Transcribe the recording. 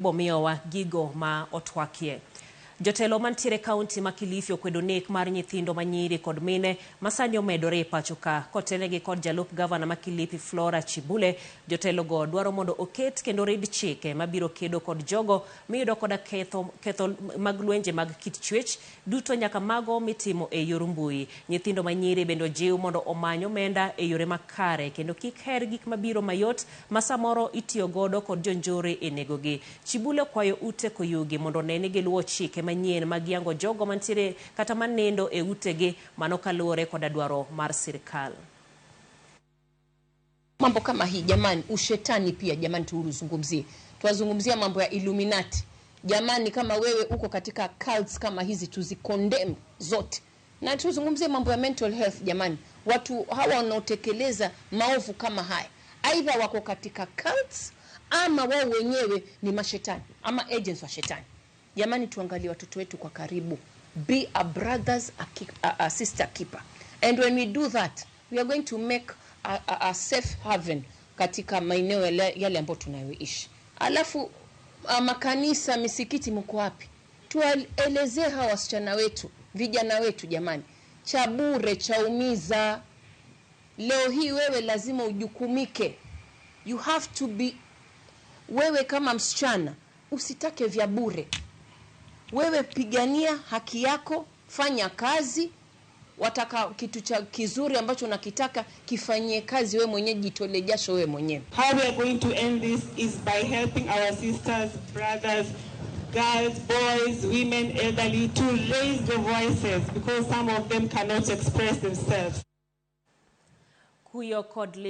Bomiyowa gigo ma otwakie. Jotelo mantiere kaunti ma Kilifi okwedo nek mar nyithindo manyiri kod mine masani omedore pachoka kotelegi kod jalup gavana ma Kilifi Flora Chibule. Jotelo go dwaro mondo oket kendo rid chike mabiro kedo kod jogo miyudo koda ketho mag lwenje mag kit chwech duto nyaka mago mitimo e yor mbui. Nyithindo manyiri bendo jiw mondo omany omenda e yore makare kendo kik her gik mabiro mayot ma samoro itiyo godo kod jonjore e negogi. Chibule kwayo ute koyugi mondo nene giluwo chike manyien mag yango jogo mantiere kata manendo e utegi mano kaluwore kod dwaro mar sirikal. Mambo kama hii jamani, ushetani pia jamani tuuzungumzie. Tuwazungumzia mambo ya Illuminati. Jamani, kama wewe uko katika cults kama hizi tuzikondemn zote. Na tuzungumzie mambo ya mental health jamani. Watu hawa wanaotekeleza maovu kama haya, aidha wako katika cults ama wao wenyewe ni mashetani ama agents wa shetani. Jamani, tuangalie watoto wetu kwa karibu. Be a brother's a sister keeper. And when we do that, we are going to make a safe haven katika maeneo yale ambayo tunayoishi. Alafu makanisa, misikiti mko wapi? Tuelezee hawa wasichana wetu, vijana wetu jamani. Cha bure chaumiza. Leo hii wewe lazima ujukumike. You have to be, wewe kama msichana usitake vya bure. Wewe pigania haki yako, fanya kazi, wataka kitu cha kizuri ambacho unakitaka kifanyie kazi wewe mwenyewe, jitole jasho wewe mwenyewe. How we are going to end this is by helping our sisters, brothers, girls, boys, women, elderly to raise their voices because some of them cannot express themselves. Kuyo kodli